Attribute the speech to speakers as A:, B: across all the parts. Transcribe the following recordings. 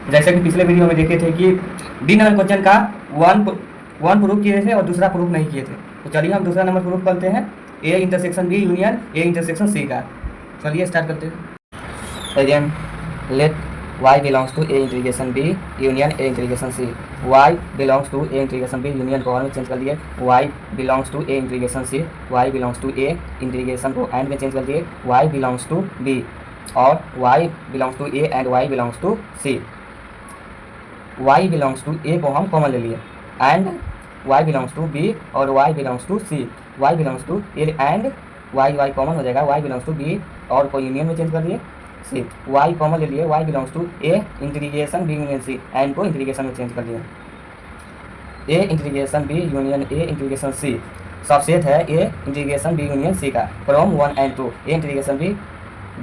A: जैसे कि पिछले वीडियो में देखे थे कि डी नंबर क्वेश्चन का वन प्रूफ किए थे और दूसरा प्रूफ नहीं किए थे। तो चलिए हम दूसरा नंबर प्रूफ करते हैं, A intersection B union A intersection C का। चलिए स्टार्ट करते हैं। Again let y belongs to A integration B union A integration C. y belongs to A integration B union को और में चेंज कर दिए, y belongs to A integration C. y belongs to A integration को and में change कर दिए, y belongs to B और y belongs to A and y belongs to C. y belongs to A को हम common ले लिए and y belongs to B और y belongs to C. y belongs to A and y common हो जाएगा, y belongs to B और को union में चेंज कर दिए सी। y कॉमन ले लिए, y belongs to A integration B union C and को इंटीग्रेशन में चेंज कर दिए। A integration B union A integration C subset है A integration B union C का from 1 and 2। A integration B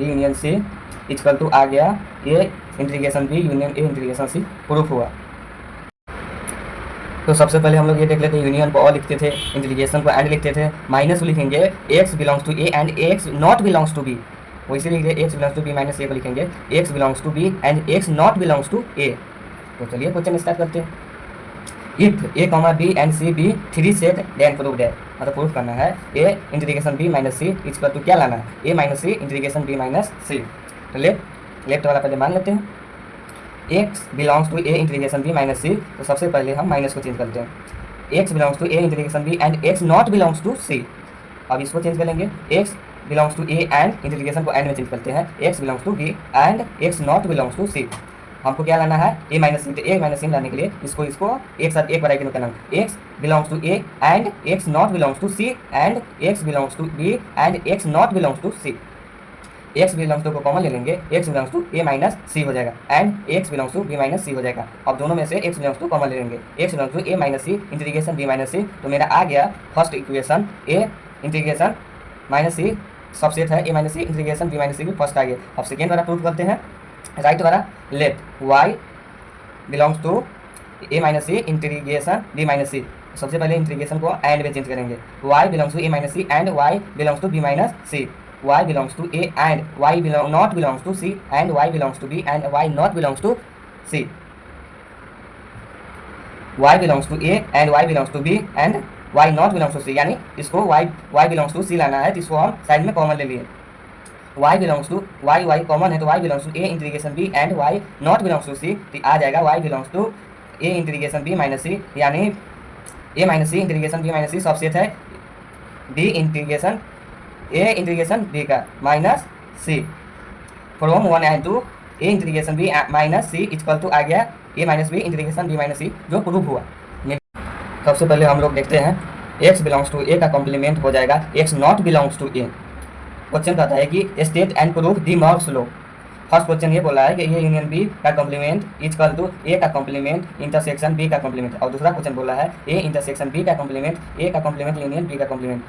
A: union C equal to आ गया A integration B union A integration C proof हुआ। तो सबसे पहले हम लोग ये देख लेते हैं, यूनियन को और लिखते थे, इंटीग्रेशन को एंड लिखते थे, माइनस लिखेंगे x belongs to A and x not belongs to B. वैसे लिख दिए x belongs to B minus A को लिखेंगे x belongs to B and x not belongs to A. तो चलिए क्वेश्चन स्टार्ट करते हैं। If A comma B and C be three set then proof है, मतलब प्रूफ करना है A integration B minus C equal to क्या लाना है A minus C integration B minus C. तो लेफ्ट वाला पहले मान लेते हैं, x belongs to A integration B minus C. तो सबसे पहले हम माइनस को चेंज करते हैं, x belongs to A integration B and x not belongs to C. अब इसको चेंज करेंगे, x belongs to A and integration को एंड में चेंज करते हैं, x belongs to B and x not belongs to C. हमको क्या लाना है ए माइनस सी। तो ए माइनस सी लाने के लिए इसको एक साथ एक बार करना, x belongs to A and x not belongs to C and x belongs to B and x not belongs to C. X belongs to को कॉमन ले लेंगे, x belongs to A minus C हो जाएगा and x belongs to B minus C हो जाएगा। अब दोनों में से एक्स बिलोंग्स टू कॉमन ले लेंगे, x belongs to A minus C integration B minus C. तो मेरा आ गया first equation A integration minus C subset है A minus C integration B minus C भी फर्स्ट आ गया। अब सेकेंड वाला प्रूफ करते हैं, राइट वाला let y belongs to A minus C integration B minus C. सबसे पहले इंटीग्रेशन को एंड में चेंज करेंगे, y belongs to A minus C and y belongs to B minus C. y belongs to A and y not belongs to C and y belongs to B and y not belongs to C. y belongs to A and y belongs to B and y not belongs to सी, यानी इसको y belongs to सी लाना है, तो इसको हम side में common ले लिए। y belongs to y common है तो y belongs to A integration B and y not belongs to C. तो आ जाएगा y belongs to A integration B minus C, यानी A minus C integration B minus C subset है B integration A integration B का minus C from 1 and 2। A integration B minus C equal to आ गया A minus B integration B minus सी जो proof हुआ। सबसे पहले हम लोग देखते हैं एक्स बिलोंग्स टू ए का कॉम्प्लीमेंट हो जाएगा x not belongs to A. Question कहता है कि state and proof De Morgan's law. First question ये बोला है कि ए यूनियन बी का कॉम्प्लीमेंट इक्वल टू ए का कॉम्प्लीमेंट इंटरसेक्शन बी का कॉम्प्लीमेंट, और दूसरा क्वेश्चन बोला है ए इंटरसेक्शन बी का कॉम्प्लीमेंट ए का कॉम्प्लीमेंट यूनियन बी का कॉम्प्लीमेंट।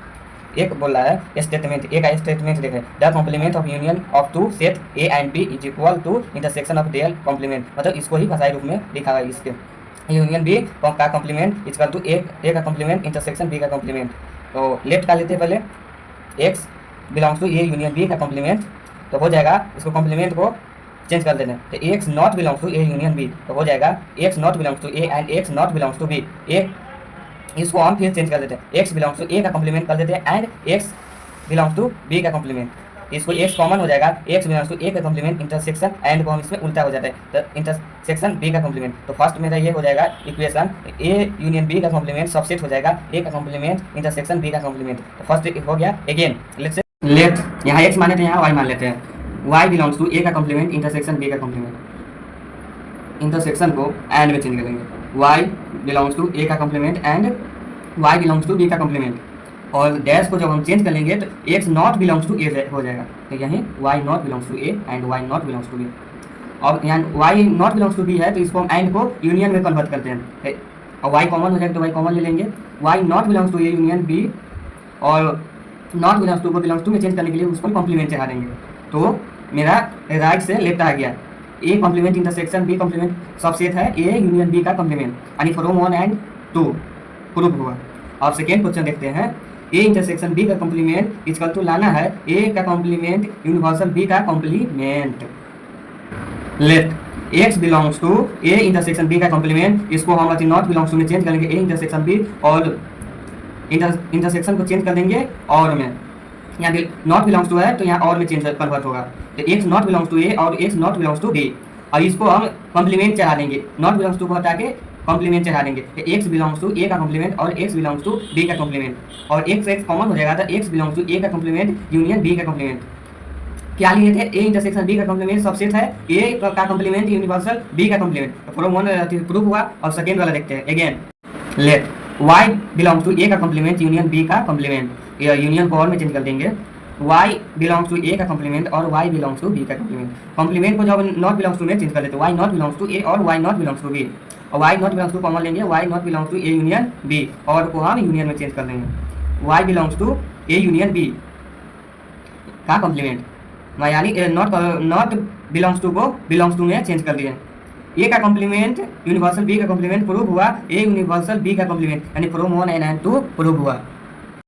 A: एक बोला है स्टेटमेंट ए का स्टेटमेंट देखें, the complement of union of to set A and B is equal to intersection of their complement, मतलब इसको ही भाषाई रूप में लिखा हुआ है इसके यूनियन बी का कॉम्प्लीमेंट इक्वल टू ए का कॉम्प्लीमेंट इंटरसेक्शन बी का कॉम्प्लीमेंट। तो लेफ्ट का लेते हैं पहले, X belongs to A union B का कॉम्प्लीमेंट, तो हो जाएगा इसको कॉम्प्लीमेंट को चेंज कर देना, तो x not belongs to A union B, तो हो जाएगा x not belongs to A and x not belongs to B. ए इसको हम फिर चेंज कर देते हैं, एक्स बिलोंग्स टू ए का कॉम्प्लीमेंट कर देते हैं and x belongs to B का कॉम्प्लीमेंट। इसको एक्स कॉमन हो जाएगा, एक्स बिलोंग्स टू ए का कॉम्प्लीमेंट इंटरसेक्शन एंड को हम इसमें उल्टा हो जाता है तो इंटरसेक्शन बी का कॉम्प्लीमेंट। तो फर्स्ट मेरा ये हो जाएगा इक्वेशन ए यूनियन बी का कॉम्प्लीमेंट सबसेट हो जाएगा ए का कॉम्प्लीमेंट इंटरसेक्शन बी का कॉम्प्लीमेंट। तो फर्स्ट हो गया। अगेन लेफ्ट यहाँ एक्स माने थे यहाँ वाई मान लेते हैं, y बिलोंग्स टू ए का कॉम्प्लीमेंट इंटरसेक्शन बी का कॉम्प्लीमेंट। इंटरसेक्शन को एंड में चेंज करेंगे, y बिलोंग्स टू ए का complement and y belongs to B का कॉम्प्लीमेंट, और डैश को जब हम चेंज कर लेंगे तो x not belongs to A हो जाएगा, तो यहीं y not belongs to A and y not belongs to B. और यहाँ y not belongs to B है तो इसको हम एंड को यूनियन में कन्वर्ट करते हैं, और y कॉमन हो जाएगा तो y कॉमन ले लेंगे, y not belongs to A union B और नॉट बिलोंग्स टू को बिलोंग्स टू में चेंज करने के लिए उसको कॉम्प्लीमेंट चढ़ा देंगे। तो मेरा राइट से लेफ्ट आ गया, A complement intersection B complement subset है ए यूनियन बी का कॉम्प्लीमेंट, यानी फ्रॉम 1 एंड 2 प्रूफ हुआ। अब सेकेंड क्वेश्चन देखते हैं, ए इंटरसेक्शन बी का कॉम्प्लीमेंट इक्वल टू लाना है ए का कॉम्प्लीमेंट यूनिवर्सल बी का complement. Let X belongs to A intersection B का कॉम्प्लीमेंट, इसको हम नॉट बिलोंग्स टू में चेंज करेंगे ए इंटरसेक्शन बी, और इंटरसेक्शन को चेंज कर देंगे और में, यहाँ पे नॉट बिलोंग्स टू है तो यहाँ और में चेंज कन्वर्ट होगा, तो x not belongs to A और X not belongs to B, और इसको हम कॉम्प्लीमेंट चढ़ा देंगे, नॉट बिलोंग्स टू को हटा के कॉम्प्लीमेंट चढ़ा देंगे, तो एक्स बिलोंग्स टू ए का कॉम्प्लीमेंट और एक्स बिलोंग्स टू बी का कॉम्प्लीमेंट, और एक्स एक्स कॉमन हो जाएगा तो एक्स बिलोंग्स टू ए का कॉम्प्लीमेंट यूनियन बी का कॉम्प्लीमेंट। क्या लिए थे? ए इंटरसेक्शन बी का कॉम्प्लीमेंट सबसेट है, ए का कॉम्प्लीमेंट यूनिवर्सल बी का कॉम्प्लीमेंट, तो फ्रॉम वन प्रूफ हुआ। और सेकेंड वाला देखते हैं again, let y belongs to A का कॉम्प्लीमेंट यूनियन बी का कॉम्प्लीमेंट, यूनियन को और में चेंज कर देंगे, y बिलोंग्स टू ए का कॉम्प्लीमेंट और y बिलोंग्स टू बी का कॉम्प्लीमेंट, कॉम्प्लीमेंट को जब नॉट बिलोंग्स टू में चेंज कर लेते हैं, y not belongs to A और y not belongs to B, और y not belongs to common लेंगे, y not belongs to A union B, और को हम यूनियन में चेंज कर देंगे, y belongs to A union B का कॉम्प्लीमेंट, यानी नॉट बिलोंग्स टू को बिलोंग्स टू में चेंज कर दिए, ए का कॉम्प्लीमेंट यूनिवर्सल बी का कॉम्प्लीमेंट प्रूव हुआ, ए यूनिवर्सल बी का कॉम्प्लीमेंट, यानी from one and two prove हुआ।